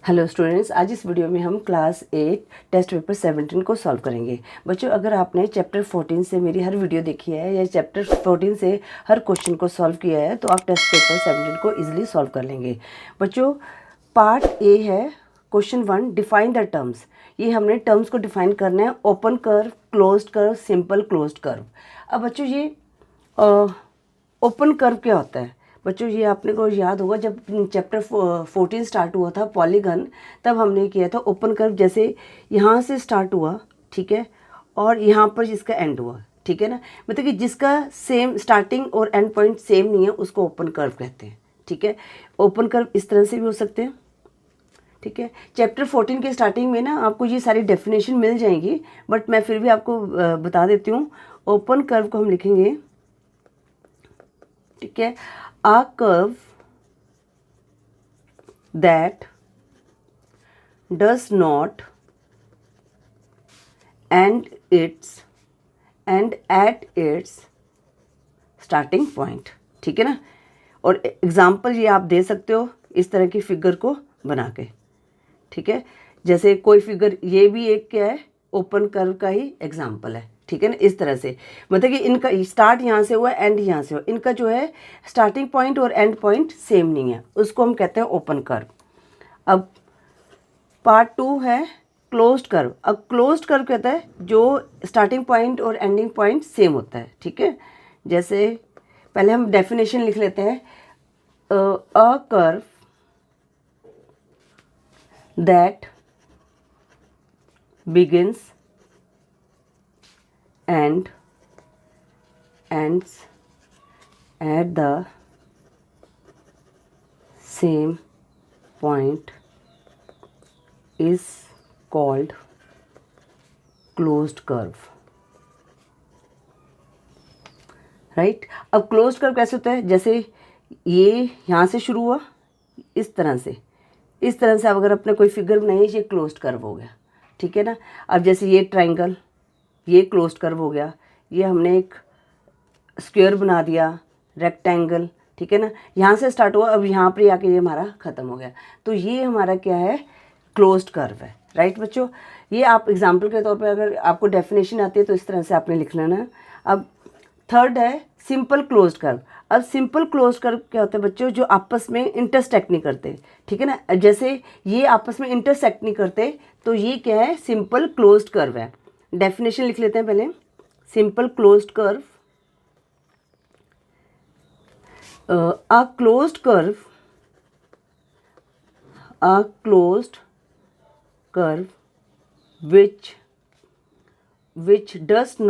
Hello students, आज इस video में हम क्लास 8 टेस्ट पेपर 17 को सॉल्व करेंगे। बच्चों, अगर आपने चैप्टर 14 से मेरी हर वीडियो देखी है या चैप्टर 14 से हर क्वेश्चन को सॉल्व किया है तो आप टेस्ट पेपर 17 को इजीली सॉल्व कर लेंगे। बच्चों, पार्ट ए है क्वेश्चन 1, डिफाइन द टर्म्स। ये हमने टर्म्स को डिफाइन करना है, open curve, closed curve, simple closed curve. अब बच्चों, ये ओपन कर्व क्या होता है? बच्चों, ये आपने को याद होगा, जब चैप्टर 14 स्टार्ट हुआ था पॉलीगन, तब हमने किया था ओपन कर्व। जैसे यहाँ से स्टार्ट हुआ, ठीक है, और यहाँ पर जिसका एंड हुआ, ठीक है ना, मतलब कि जिसका सेम स्टार्टिंग और एंड पॉइंट सेम नहीं है उसको ओपन कर्व कहते हैं। ठीक है, ओपन कर्व इस तरह से भी हो सकते हैं। ठीक है, चैप्टर 14 के स्टार्टिंग में ना आपको ये सारी डेफिनेशन मिल जाएंगी, बट मैं फिर भी आपको बता देती हूँ। ओपन कर्व को हम लिखेंगे, ठीक है, a curve that does not end at its starting point। ठीक है ना, और एग्जाम्पल ये आप दे सकते हो इस तरह की फिगर को बना के। ठीक है, जैसे कोई फिगर, ये भी एक क्या है, ओपन कर्व का ही एग्जाम्पल है। ठीक है ना, इस तरह से, मतलब कि इनका स्टार्ट यहाँ से हुआ, एंड यहाँ से हुआ, इनका जो है स्टार्टिंग पॉइंट और एंड पॉइंट सेम नहीं है, उसको हम कहते हैं ओपन कर्व। अब पार्ट 2 है क्लोज्ड कर्व। अब क्लोज्ड कर्व कहता है जो स्टार्टिंग पॉइंट और एंडिंग पॉइंट सेम होता है। ठीक है, जैसे पहले हम डेफिनेशन लिख लेते हैं। A curve that begins and ends at the same point is called closed curve। Right, अब क्लोज्ड कर्व कैसे होता है? जैसे ये यहाँ से शुरू हुआ, इस तरह से अब अगर अपने कोई फिगर बनाई है, ये क्लोज्ड कर्व हो गया। ठीक है ना, अब जैसे ये ट्राइंगल, ये क्लोज्ड कर्व हो गया। ये हमने एक स्क्वायर बना दिया, रेक्टेंगल। ठीक है ना, यहाँ से स्टार्ट हुआ, अब यहाँ पर आके ये हमारा ख़त्म हो गया, तो ये हमारा क्या है, क्लोज्ड कर्व है। राइट बच्चों, ये आप एग्जांपल के तौर पे अगर आपको डेफिनेशन आती है तो इस तरह से आपने लिख लेना है। अब थर्ड है सिंपल क्लोज्ड कर्व। अब सिंपल क्लोज्ड कर्व क्या होता है बच्चों? जो आपस में इंटरसेक्ट नहीं करते। ठीक है ना, जैसे ये आपस में इंटरसेक्ट नहीं करते तो ये क्या है, सिंपल क्लोज्ड कर्व है। डेफिनेशन लिख लेते हैं पहले। Simple closed curve, a closed curve which does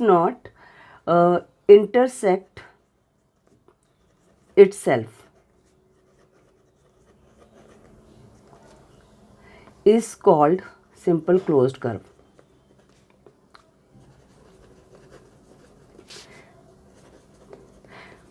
not intersect itself is called simple closed curve।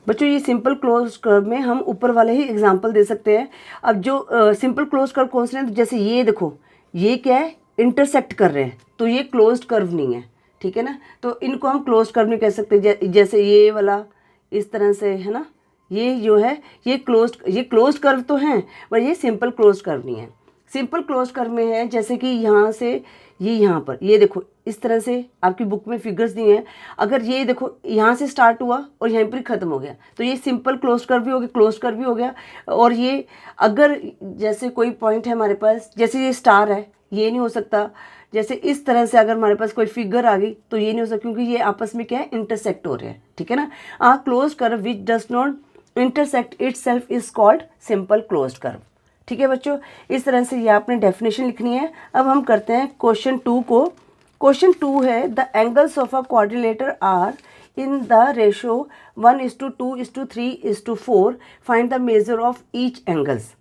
बच्चों, ये सिंपल क्लोज कर्व में हम ऊपर वाले ही एग्जांपल दे सकते हैं। अब जो सिंपल क्लोज कर्व कौन से हैं? जैसे ये देखो, ये क्या है, इंटरसेक्ट कर रहे हैं, तो ये क्लोज्ड कर्व नहीं है। ठीक है ना, तो इनको हम क्लोज्ड कर्व नहीं कह सकते। जैसे ये वाला इस तरह से है ना, ये जो है ये क्लोज्ड कर्व तो हैं, पर ये सिंपल क्लोज्ड कर्व नहीं है। सिंपल क्लोज्ड कर्व में है जैसे कि यहाँ से ये यहाँ पर, ये देखो इस तरह से आपकी बुक में फिगर्स दी हैं। अगर ये देखो यहाँ से स्टार्ट हुआ और यहीं पर ख़त्म हो गया, तो ये सिंपल क्लोज्ड कर्व भी हो गया, क्लोज्ड कर्व भी हो गया। और ये अगर जैसे कोई पॉइंट है हमारे पास, जैसे ये स्टार है, ये नहीं हो सकता। जैसे इस तरह से अगर हमारे पास कोई फिगर आ गई तो ये नहीं हो सकता, क्योंकि ये आपस में क्या है, इंटरसेक्ट हो रहे हैं। ठीक है ना, a closed curve which does not intersect itself is called simple closed curve. ठीक है बच्चों, इस तरह से ये आपने डेफिनेशन लिखनी है। अब हम करते हैं क्वेश्चन 2 को। क्वेश्चन 2 है, the angles of a quadrilateral are in the ratio 1:2:3:4, find the measure of each angles.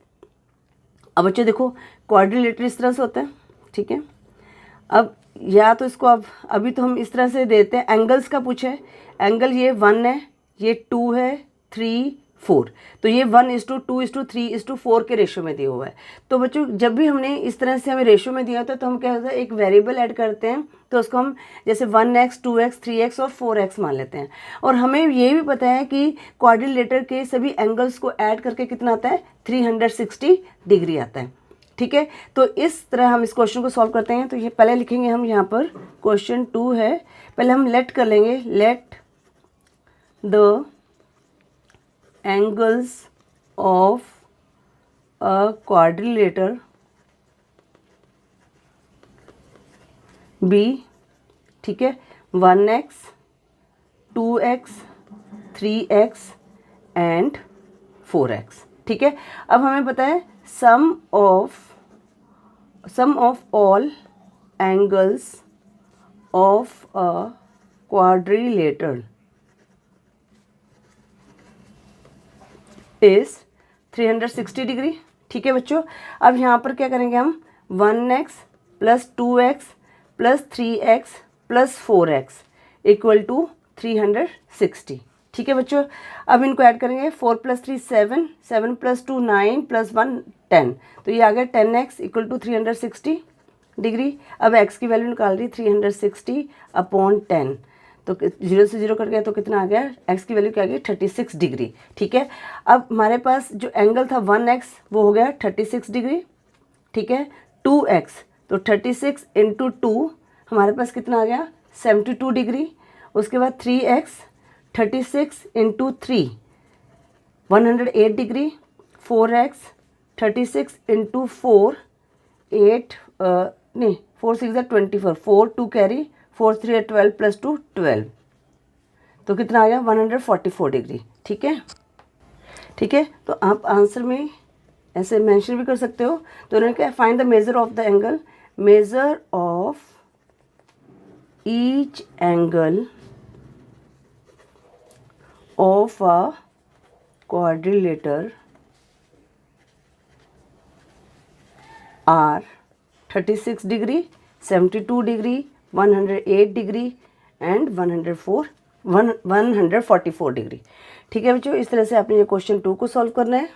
अब बच्चों देखो, क्वाड्रिलेटर इस तरह से होता है। ठीक है, अब या तो इसको अब अभी तो हम इस तरह से देते हैं, एंगल्स का पूछे। एंगल ये 1 है, ये 2 है, 3, 4। तो ये 1:2:3:4 के रेशो में दिया हुआ है। तो बच्चों जब भी हमने इस तरह से हमें रेशो में दिया होता है तो हम क्या होता है, एक वेरिएबल ऐड करते हैं, तो उसको हम जैसे 1x 2x 3x और 4x मान लेते हैं। और हमें ये भी पता है कि क्वाड्रिलेटर के सभी एंगल्स को ऐड करके कितना आता है, 360 डिग्री आता है। ठीक है, तो इस तरह हम इस क्वेश्चन को सॉल्व करते हैं। तो ये पहले लिखेंगे हम यहाँ पर क्वेश्चन 2 है, पहले हम लेट कर लेंगे, let the angles of a quadrilateral be, ठीक है, 1x 2x 3x and 4x। ठीक है, अब हमें पता है sum of all angles of a quadrilateral is 360 degree. ठीक है बच्चों, अब यहाँ पर क्या करेंगे हम, 1x + 2x + 3x + 4x = 360। ठीक है बच्चों, अब इनको ऐड करेंगे, 4 + 3 7, 7 + 2 9 + 1 10, तो ये आ गया 10x = 360 डिग्री। अब x की वैल्यू निकाल रही 360/10, तो 0 से 0 कट गया तो कितना आ गया, x की वैल्यू क्या आ गई, 36 डिग्री। ठीक है, अब हमारे पास जो एंगल था 1x वो हो गया 36 डिग्री। ठीक है, 2x तो 36 × 2 हमारे पास कितना आ गया, 72 डिग्री। उसके बाद 3x 36 × 3 108 डिग्री। 4x 36 × 4 8 नहीं 4 6 24, 4 2 कैरी, 4 3 12 + 2 12, तो कितना आ गया, 144 डिग्री। ठीक है, ठीक है, तो आप आंसर में ऐसे मेंशन भी कर सकते हो। तो उन्होंने क्या, find the measure of the angle, measure of each angle of a quadrilateral are 36 degree 72 degree 108 degree and 144 degree. ठीक है बच्चों, इस तरह से आपने ये क्वेश्चन 2 को सॉल्व करना है।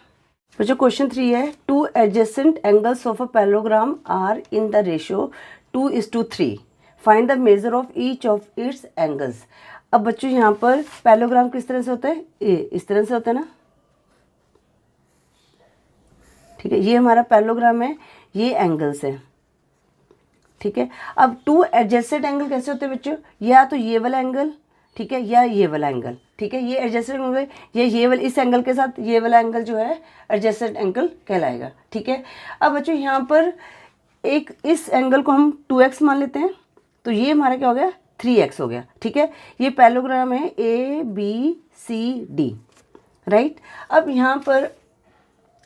बच्चों क्वेश्चन 3 है, 2 adjacent angles of a parallelogram are in the ratio 2:3, find the measure of each of its angles. अब बच्चों यहाँ पर पैरेललोग्राम किस तरह से होता है, इस तरह से होता है ना। ठीक है, ये हमारा पैरेललोग्राम है, ये एंगल्स है। ठीक है, अब 2 एडजेसेंट एंगल कैसे होते हैं बच्चों, या तो ये वाला एंगल, ठीक है, या ये वाला एंगल। ठीक है, ये एडजेसेंट एंगल, ये वाला, इस एंगल के साथ ये वाला एंगल जो है एडजेसेंट एंगल कहलाएगा। ठीक है, अब बच्चों यहाँ पर एक इस एंगल को हम 2x मान लेते हैं, तो ये हमारा क्या हो गया, 3x हो गया। ठीक है, ये पैरेललोग्राम है ABCD, राइट। अब यहाँ पर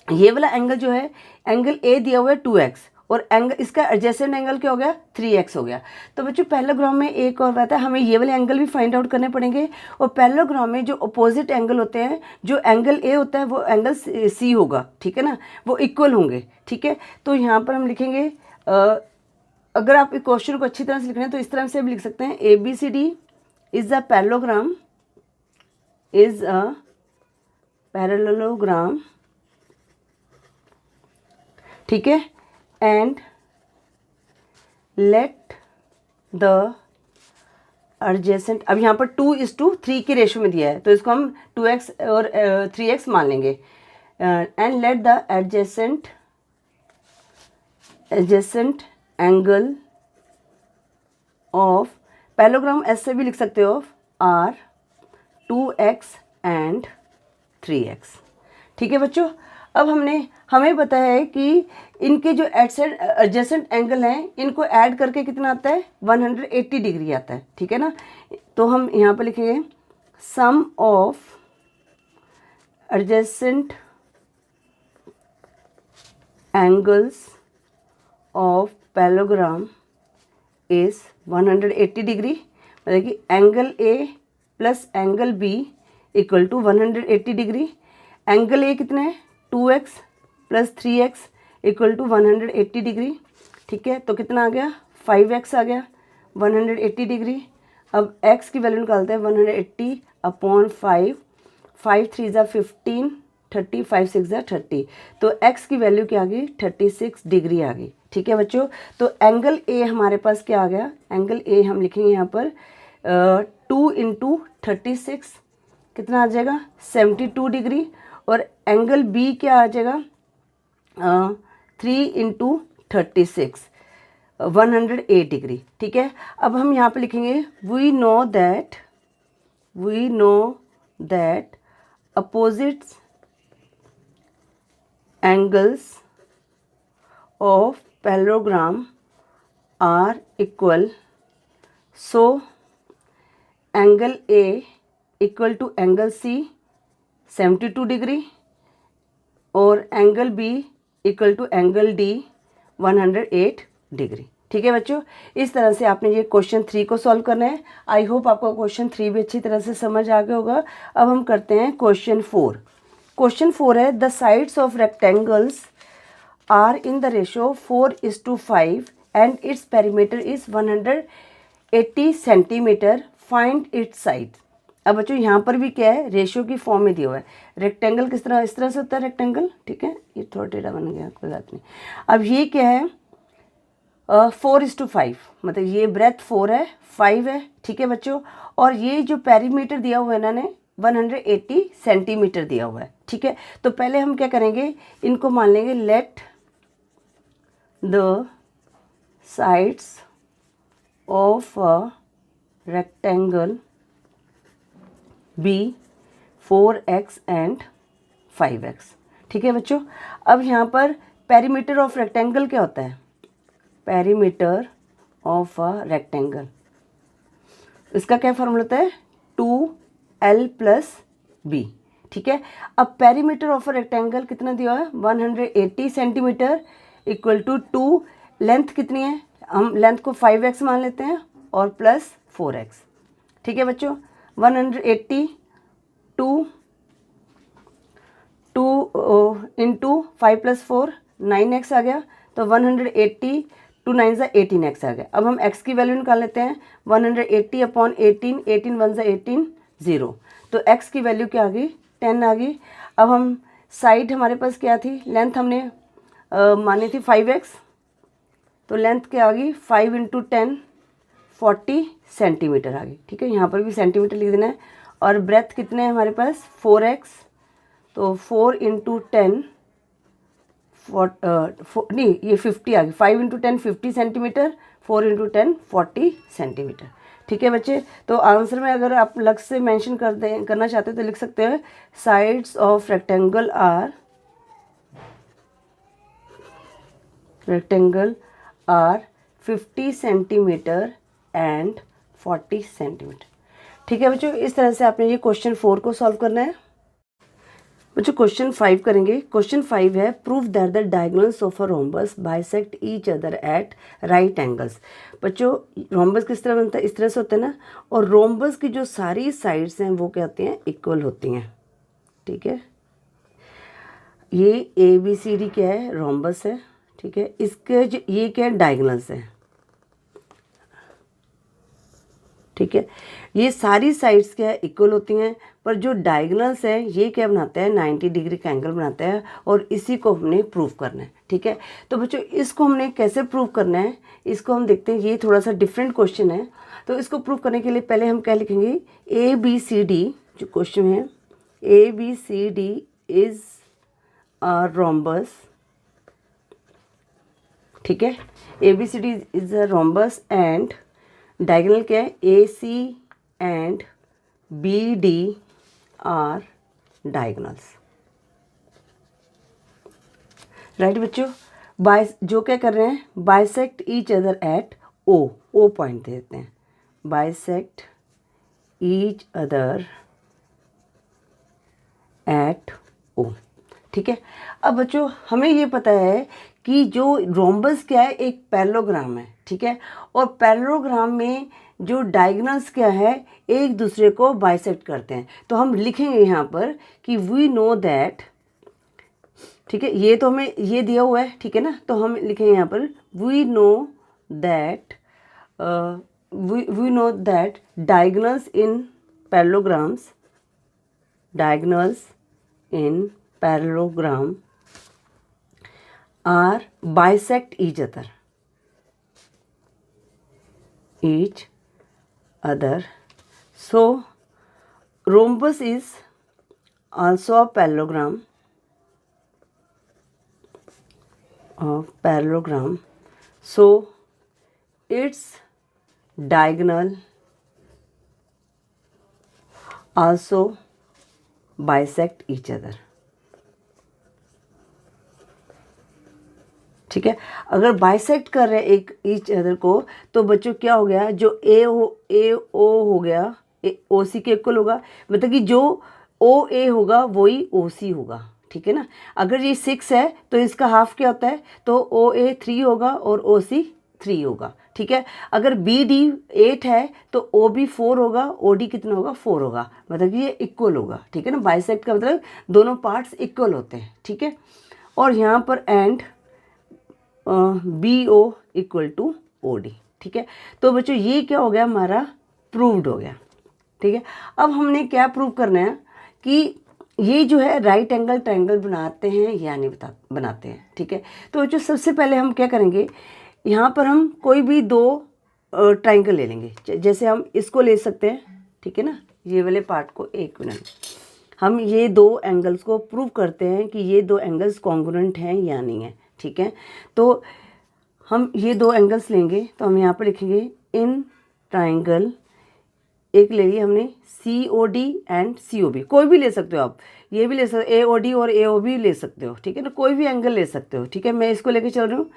ये वाला एंगल जो है, एंगल A दिया हुआ है 2x, और एंगल इसका एडजेसेंट एंगल क्या हो गया, 3x हो गया। तो बच्चों पैरेललोग्राम में एक और बात है, हमें ये वाले एंगल भी फाइंड आउट करने पड़ेंगे। और पैरेललोग्राम में जो अपोजिट एंगल होते हैं, जो एंगल A होता है वो एंगल C होगा। ठीक है ना, वो इक्वल होंगे। ठीक है, तो यहाँ पर हम लिखेंगे, अगर आप इस क्वेश्चन को अच्छी तरह से लिख रहे हैं तो इस तरह से हम लिख सकते हैं, ABCD is a parallelogram, is a parallelogram. ठीक है, एंड लेट द एडजेसेंट, अब यहाँ पर 2:3 के रेशो में दिया है, तो इसको हम 2x और 3x मान लेंगे। And let the adjacent angle of, parallelogram ऐसे भी लिख सकते हो, आर 2x एंड 3x। ठीक है बच्चों, अब हमें पता है कि इनके जो एडजेसेंट एंगल हैं, इनको ऐड करके कितना आता है, 180 डिग्री आता है। ठीक है ना, तो हम यहाँ पर लिखेंगे sum of adjacent angles of parallelogram is 180 degree, मतलब कि angle A plus angle B = 180 degree. Angle A कितना है, 2x + 3x = 180 डिग्री। ठीक है, तो कितना आ गया, 5x आ गया, 180 डिग्री। अब x की वैल्यू निकालते हैं, 180/5, 5 3 ज़ा 15, 30, 5 6 ज़ा 30, तो x की वैल्यू क्या आ गई 36 डिग्री आ गई। ठीक है बच्चों, तो एंगल ए हमारे पास क्या आ गया, एंगल ए हम लिखेंगे यहाँ पर 2 इंटू 36 कितना आ जाएगा 72 डिग्री, और एंगल बी क्या आ जाएगा 3 इंटू 36 108 डिग्री। ठीक है, अब हम यहाँ पे लिखेंगे we know that opposites angles of parallelogram are equal, so angle A equal to angle C 72 degree और angle B equal to angle D 108 degree. ठीक है बच्चों, इस तरह से आपने ये क्वेश्चन 3 को सॉल्व करना है। आई होप आपको क्वेश्चन 3 भी अच्छी तरह से समझ आ गया होगा। अब हम करते हैं क्वेश्चन 4। क्वेश्चन 4 है the sides of rectangles are in the ratio 4:5 and its perimeter is 180 centimetre, find its side. अब बच्चों यहाँ पर भी क्या है, रेशियो की फॉर्म में दिया हुआ है। रेक्टेंगल किस तरह, इस तरह से होता है रेक्टेंगल। ठीक है, ये थोड़ा टेढ़ा बन गया, कोई बात नहीं। अब ये क्या है 4:5, मतलब ये ब्रेथ 4 है 5 है। ठीक है बच्चों, और ये जो पेरीमीटर दिया हुआ है इन्होंने 180 सेंटीमीटर दिया हुआ है। ठीक है, तो पहले हम क्या करेंगे, इनको मान लेंगे let the sides of a rectangle be 4x and 5x। ठीक है बच्चों, अब यहाँ पर पेरीमीटर ऑफ रेक्टेंगल क्या होता है, पेरीमीटर ऑफ अ रेक्टेंगल, इसका क्या फॉर्मूला होता है 2l + b। ठीक है, अब पेरीमीटर ऑफ अ रेक्टेंगल कितना दिया है 180 सेंटीमीटर इक्वल टू 2, लेंथ कितनी है, हम लेंथ को 5x मान लेते हैं और प्लस 4x। ठीक है बच्चों, 180 2 इंटू 5 + 4 9x आ गया, तो 180 2 9 ज़ा 18x आ गया। अब हम x की वैल्यू निकाल लेते हैं 180/18, 18 1 ज़ा 18 0, तो x की वैल्यू क्या आ गई 10 आ गई। अब हम साइड हमारे पास क्या थी, लेंथ हमने मानी थी 5x, तो लेंथ क्या आ गई 5 इंटू 10 40 सेंटीमीटर आ गई। ठीक है, यहाँ पर भी सेंटीमीटर लिख देना है। और ब्रेथ कितने हैं हमारे पास 4x, तो 4 इंटू 10 नहीं ये 50 आ गई, 5 इंटू 10 50 सेंटीमीटर, 4 इंटू 10 40 सेंटीमीटर। ठीक है बच्चे, तो आंसर में अगर आप अलग से मेंशन करना चाहते हैं तो लिख सकते हैं sides of rectangle are 50 centimetre and 40 centimetre. ठीक है बच्चों, इस तरह से आपने ये क्वेश्चन 4 को सॉल्व करना है। बच्चों क्वेश्चन 5 करेंगे। क्वेश्चन 5 है prove that the diagonals of a rhombus bisect each other eight right angles. बच्चों रोम्बस किस तरह बनता है, इस तरह से होता है ना, और रोम्बस की जो सारी साइड्स हैं वो क्या होती हैं, इक्वल होती हैं। ठीक है, ये ABCD क्या है, रोम्बस है। ठीक है, इसके जो ये क्या है, डायगोनल्स है। ठीक है, ये सारी साइड्स क्या है, इक्वल होती हैं, पर जो डायगोनल्स है ये क्या बनाता है 90 डिग्री का एंगल बनाता है, और इसी को हमने प्रूव करना है। ठीक है, तो बच्चों इसको हमने कैसे प्रूव करना है, इसको हम देखते हैं। ये थोड़ा सा डिफरेंट क्वेश्चन है, तो इसको प्रूव करने के लिए पहले हम क्या लिखेंगे, ABCD जो क्वेश्चन है, ABCD इज अ रोम्बस। ठीक है, ABCD is a rhombus and diagonal क्या है, AC and BD are diagonals. Right बच्चों, जो क्या कर रहे हैं, bisect each other at O point दे देते हैं, bisect each other at O। ठीक है, अब बच्चों हमें ये पता है कि जो रोम्बस क्या है एक पैरेललोग्राम है। ठीक है, और पैरेललोग्राम में जो डायगोनल्स क्या है एक दूसरे को बाइसेक्ट करते हैं, तो हम लिखेंगे यहाँ पर कि वी नो दैट। ठीक है, ये तो हमें ये दिया हुआ है, ठीक है ना, तो हम लिखेंगे यहाँ पर we know that diagonals in parallelograms diagonals in parallelogram are bisect each other. So rhombus is also a parallelogram so its diagonal also bisect each other. ठीक है, अगर बाइसेक्ट कर रहे हैं एक ईच अदर को तो बच्चों क्या हो गया, जो ए ओ हो गया ओ सी के इक्वल होगा, मतलब कि जो ओ ए होगा वही ओ सी होगा। ठीक है ना, अगर ये 6 है तो इसका हाफ क्या होता है, तो ओ ए 3 होगा और ओ सी 3 होगा। ठीक है, अगर बी डी 8 है तो ओ बी 4 होगा, ओ डी कितना होगा 4 होगा, मतलब कि ये इक्वल होगा। ठीक है ना, बाइसेक्ट का मतलब दोनों पार्ट्स इक्वल होते हैं। ठीक है, और यहाँ पर and B O equal to O D. ठीक है, तो बच्चों ये क्या हो गया, हमारा प्रूव्ड हो गया। ठीक है, अब हमने क्या प्रूव करना है कि ये जो है राइट एंगल ट्रायंगल बनाते हैं या नहीं बनाते हैं। ठीक है, तो बच्चों सबसे पहले हम क्या करेंगे, यहाँ पर हम कोई भी दो ट्रायंगल ले लेंगे। जैसे हम इसको ले सकते हैं, ठीक है ना, ये वाले पार्ट को, एक मिनट, हम ये दो एंगल्स को प्रूव करते हैं कि ये दो एंगल्स कॉन्ग्रुएंट हैं या नहीं है। ठीक है, तो हम ये दो एंगल्स लेंगे, तो हम यहाँ पर लिखेंगे इन ट्रायंगल, एक ले लिया हमने C O D and C O B, कोई भी ले सकते हो आप, ये भी ले सकते हो, ए ओ डी और ए ओ बी ले सकते हो। ठीक है ना, कोई भी एंगल ले सकते हो। ठीक है, मैं इसको लेके चल रही हूँ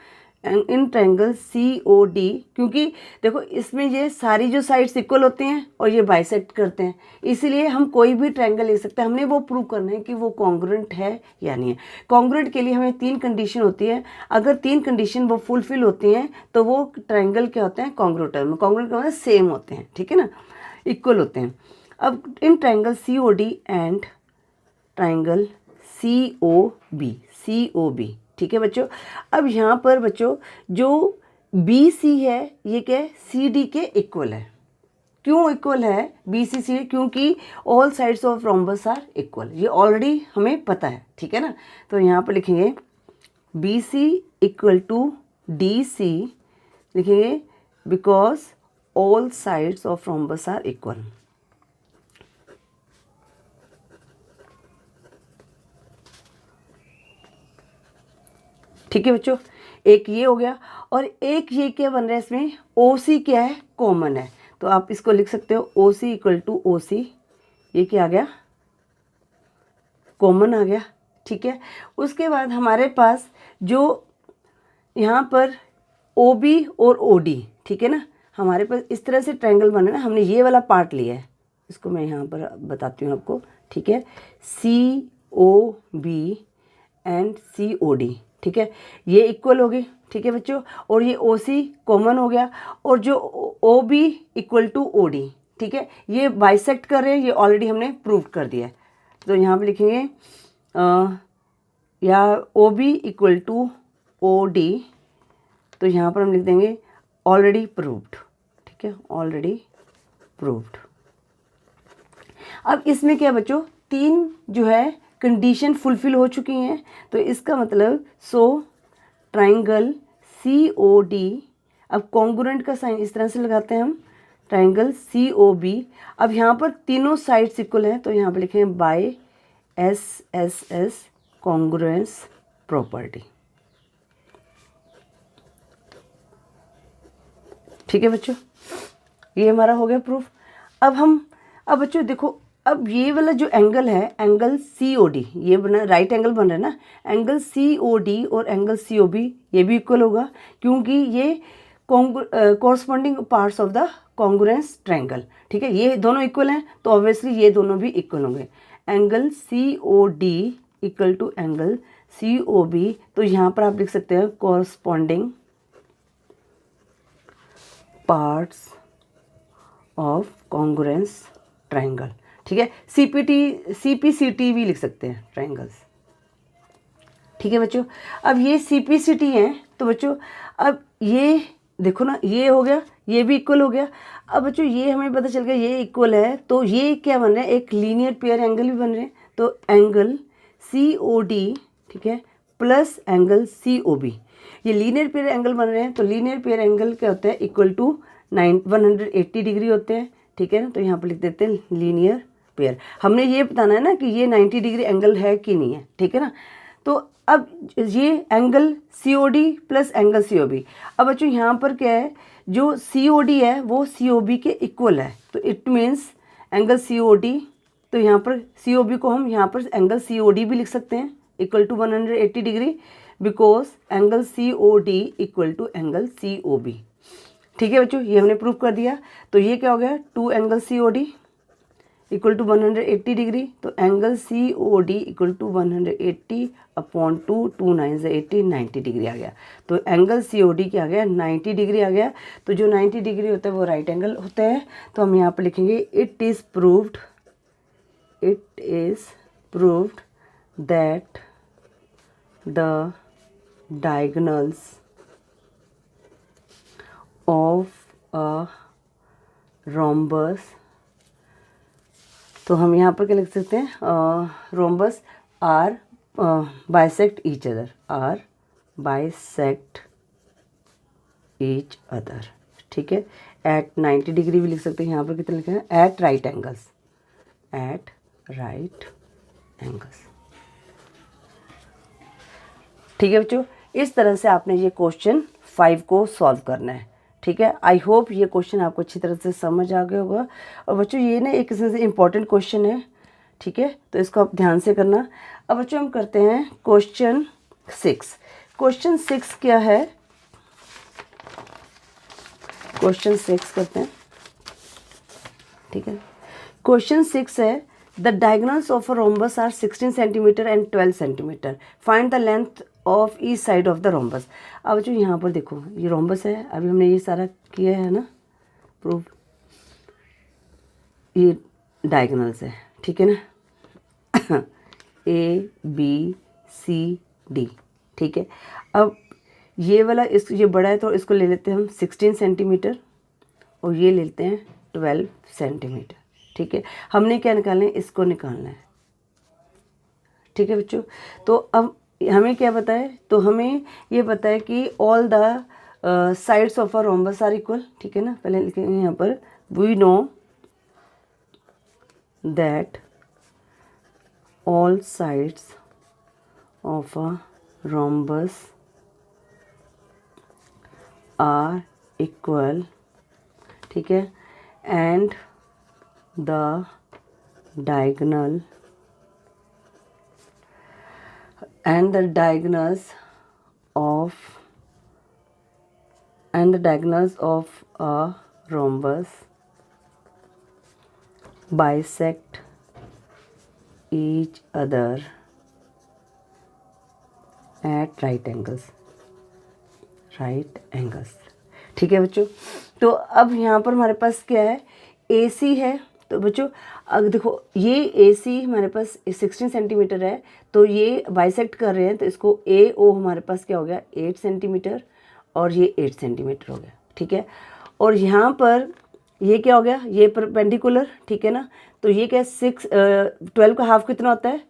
इन ट्रायंगल सी ओ डी, क्योंकि देखो इसमें ये सारी जो साइड्स इक्वल होती हैं और ये बाइसेक्ट करते हैं, इसलिए हम कोई भी ट्रायंगल ले सकते हैं। हमने वो प्रूव करना है कि वो कॉन्ग्रुएंट है या नहीं है। कॉन्ग्रुएंट के लिए हमें 3 कंडीशन होती है, अगर 3 कंडीशन वो फुलफिल होती हैं तो वो ट्रायंगल क्या होते हैं, कॉन्ग्रुएंट। कॉन्ग्रुएंट का मतलब सेम होते हैं। ठीक है ना, इक्वल होते हैं। अब इन triangle C O D and triangle C O B. ठीक है बच्चों, अब यहाँ पर बच्चों जो बी सी है ये क्या है, सी डी के इक्वल है। क्यों इक्वल है बी सी सी, क्योंकि all sides of rhombus are equal, ये ऑलरेडी हमें पता है। ठीक है ना, तो यहाँ पर लिखेंगे B C equal to D C, लिखेंगे because all sides of rhombus are equal. ठीक है बच्चों, एक ये हो गया, और एक ये क्या बन रहा है इसमें, ओ सी क्या है, कॉमन है, तो आप इसको लिख सकते हो ओ सी इक्वल टू ओ सी, ये क्या आ गया, कॉमन आ गया। ठीक है, उसके बाद हमारे पास जो यहाँ पर ओ बी और ओ डी, ठीक है ना, हमारे पास इस तरह से ट्रायंगल बना है ना, हमने ये वाला पार्ट लिया है, इसको मैं यहाँ पर बताती हूँ आपको। ठीक है, C O B and C O D, ठीक है, ये इक्वल हो गई। ठीक है बच्चों, और ये ओ सी कॉमन हो गया, और जो O B equal to O D, ठीक है, ये बाइसेक्ट कर रहे हैं, ये ऑलरेडी हमने प्रूव कर दिया है। तो यहाँ पे लिखेंगे या O B equal to O D, तो यहाँ पर हम लिख देंगे ऑलरेडी प्रूव्ड। ठीक है, ऑलरेडी प्रूव्ड। अब इसमें क्या बच्चों, 3 जो है कंडीशन फुलफिल हो चुकी हैं, तो इसका मतलब सो ट्रायंगल सी ओ डी, अब कॉन्ग्रुएंट का साइन इस तरह से लगाते हैं हम, ट्रायंगल सी ओ बी, अब यहाँ पर तीनों साइड्स इक्वल हैं, तो यहाँ पर लिखें by S S S congruence property. ठीक है बच्चों, ये हमारा हो गया प्रूफ। अब बच्चों देखो, अब ये वाला जो एंगल है, एंगल सी ओ डी, ये बना राइट एंगल बन रहा है ना, एंगल सी ओ डी और एंगल सी ओ बी ये भी इक्वल होगा, क्योंकि ये corresponding parts of the congruence triangle. ठीक है, ये दोनों इक्वल हैं, तो ऑब्वियसली ये दोनों भी इक्वल होंगे। Angle C O D equal to angle C O B, तो यहाँ पर आप लिख सकते हैं corresponding parts of congruence triangle. ठीक है, CPCT भी लिख सकते हैं ट्रायंगल्स। ठीक है बच्चों, अब ये CPCT हैं, तो बच्चों अब ये देखो ना, ये हो गया, ये भी इक्वल हो गया। अब बच्चों ये हमें पता चल गया ये इक्वल है, तो ये क्या बन रहा है, एक लीनियर पेयर एंगल भी बन रहे हैं। तो एंगल COD, ठीक है, प्लस एंगल COB, ये लीनियर पेयर एंगल बन रहे हैं। तो लीनियर पेयर एंगल क्या होता है, इक्वल टू 180 डिग्री होते हैं, ठीक है ना। तो यहाँ पर लिख देते हैं लीनियर पेयर। हमने ये बताना है ना कि ये 90 डिग्री एंगल है कि नहीं है, ठीक है ना। तो अब ये angle COD plus angle COB, अब बच्चों यहाँ पर क्या है, जो COD है वो COB के इक्वल है, तो इट मीन्स एंगल COD, तो यहाँ पर COB को हम यहाँ पर एंगल COD भी लिख सकते हैं equal to 180 degree, because angle COD equal to angle COB। ठीक है बच्चों, ये हमने प्रूव कर दिया। तो ये क्या हो गया, 2 angle COD equal to 180 degree, तो angle COD equal to 180 upon 2 9 से 80, 90 डिग्री आ गया। तो एंगल COD क्या आ गया, 90 डिग्री आ गया। तो जो 90 डिग्री होता है वो राइट एंगल होता है। तो हम यहाँ पर लिखेंगे it is proved that the diagonals of a rhombus, तो हम यहाँ पर क्या लिख सकते हैं, rhombus are bisect each other, ठीक है। एट 90 डिग्री भी लिख सकते हैं, यहाँ पर कितने लिखे हैं, एट राइट एंगल्स, ठीक है बच्चों। इस तरह से आपने ये क्वेश्चन 5 को सॉल्व करना है, ठीक है। आई होप ये क्वेश्चन आपको अच्छी तरह से समझ आ गया होगा। और बच्चों ये ना एक किस्म से इम्पॉर्टेंट क्वेश्चन है, ठीक है, तो इसको आप ध्यान से करना। अब बच्चों हम करते हैं क्वेश्चन 6। क्वेश्चन 6 क्या है, क्वेश्चन 6 करते हैं, ठीक है। क्वेश्चन 6 है the diagonals of a rhombus are 16 centimetre and 12 centimetre, find the length of each side of the rhombus. अब जो यहाँ पर देखो ये रोम्बस है, अभी हमने ये सारा किया है ना प्रूफ, ये डायगोनल्स है, ठीक है ना ABCD, ठीक है। अब ये वाला ये बड़ा है तो इसको ले लेते हैं हम 16 सेंटीमीटर और ये ले लेते हैं 12 सेंटीमीटर, ठीक है। हमने क्या निकालना है, इसको निकालना है, ठीक है बच्चों। तो अब हमें क्या पता है, तो हमें ये पता है कि all the sides of a rhombus are equal, ठीक है ना। पहले लिखेंगे यहाँ पर we know that all sides of a rhombus are equal, ठीक है, and the diagonals of a rhombus bisect each other at right angles, ठीक है बच्चों। तो अब यहाँ पर हमारे पास क्या है, AC है। तो बच्चों अगर देखो ये AC हमारे पास 16 सेंटीमीटर है, तो ये बाइसेक्ट कर रहे हैं, तो इसको AO हमारे पास क्या हो गया 8 सेंटीमीटर और ये 8 सेंटीमीटर हो गया, ठीक है। और यहाँ पर ये क्या हो गया, ये परपेंडिकुलर, ठीक है ना। तो ये क्या 12 का हाफ कितना होता है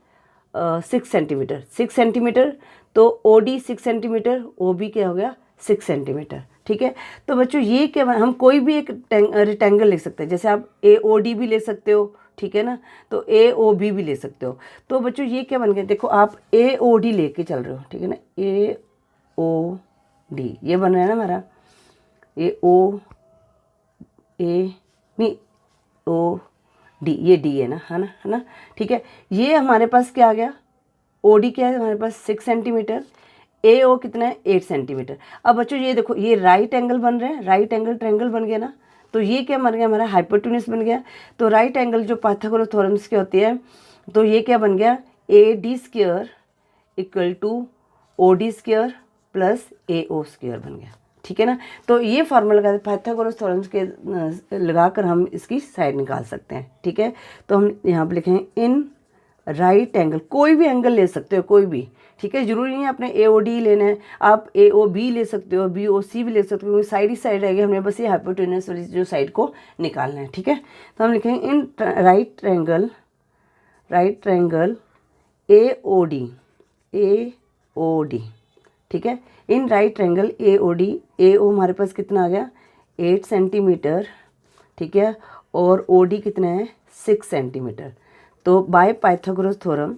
6 सेंटीमीटर, तो OD 6 सेंटीमीटर, OB क्या हो गया 6 सेंटीमीटर, ठीक है। तो बच्चों ये क्या, हम कोई भी एक रेक्टेंगल ले सकते हैं, जैसे आप AOD भी ले सकते हो, ठीक है ना, तो AOB भी ले सकते हो। तो बच्चों ये क्या बन गया, देखो आप AOD लेके चल रहे हो, ठीक है ना, AOD ये बन रहा है ना हमारा, OD ये D है ना, ठीक है। ये हमारे पास क्या आ गया, OD क्या है हमारे पास 6 सेंटीमीटर, AO कितना है 8 सेंटीमीटर। अब बच्चों ये देखो ये राइट एंगल बन रहे हैं, राइट एंगल ट्रायंगल बन गया ना, तो ये क्या बन गया हमारा हाइपोटेन्यूज बन गया। तो राइट एंगल जो पाइथागोरस थ्योरम्स की होती है, तो ये क्या बन गया AD² equal to OD² plus AO² बन गया, ठीक है ना। तो ये फार्मूला लगा पाइथागोरस थ्योरम्स के लगाकर हम इसकी साइड निकाल सकते हैं, ठीक है। तो हम यहाँ पर लिखेंगे इन राइट एंगल, कोई भी एंगल ले सकते हो, कोई भी, ठीक है, जरूरी नहीं है आपने AOD लेना है, आप AOB ले सकते हो, BOC भी ले सकते हो, साइड ही साइड रहेगी, हमने बस ये हाइपोटेन्यूस वाली जो साइड को निकालना है, ठीक है। तो हम लिखेंगे इन राइट ट्रायंगल AOD, ठीक है, in right triangle AOD, AO हमारे पास कितना आ गया 8 सेंटीमीटर, ठीक है, और OD कितना है 6 सेंटीमीटर। तो बाय पाइथागोरस थ्योरम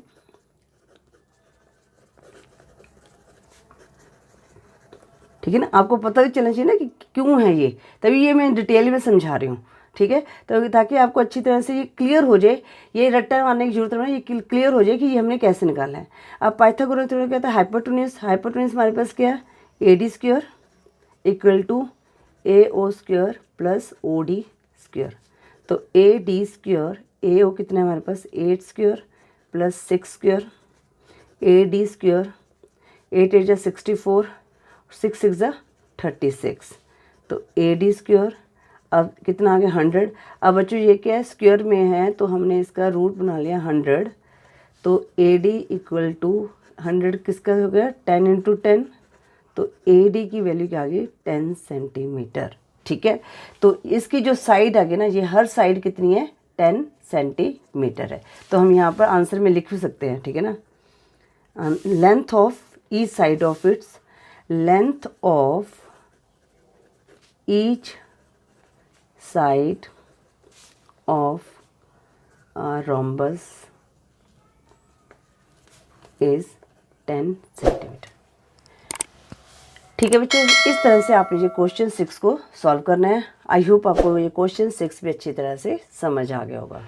ठीक है ना, आपको पता भी चलना चाहिए ना कि क्यों है ये, तभी ये मैं डिटेल में समझा रही हूँ, ठीक है। तो ताकि आपको अच्छी तरह से ये क्लियर हो जाए, ये रट्टा मारने की जरूरत नहीं, ये क्लियर हो जाए कि ये हमने कैसे निकालना है। अब पाइथागोरस थ्योरम कहता है हाइपोटेन्यूस हमारे पास क्या है AD square equal to AO square plus OD square. तो AD स्क्वायर, AO कितना है हमारे पास 8 square plus 6 square, AD square 8 8 जा 64, 6 6 जा 36। तो AD स्क्वायर अब कितना आ गया 100। अब बच्चों ये क्या है स्क्वायर में है तो हमने इसका रूट बना लिया 100। तो AD इक्वल टू 100 किसका हो गया 10 × 10। तो AD की वैल्यू क्या आ गई 10 सेंटीमीटर, ठीक है। तो इसकी जो साइड आ गई ना, ये हर साइड कितनी है 10 सेंटीमीटर है। तो हम यहाँ पर आंसर में लिख भी सकते हैं, ठीक है ना। Length of each side of its, length of each side of rhombus is 10 centimetre. ठीक है बच्चों, इस तरह से आपने ये क्वेश्चन 6 को सॉल्व करना है। आई होप आपको ये क्वेश्चन 6 भी अच्छी तरह से समझ आ गया होगा।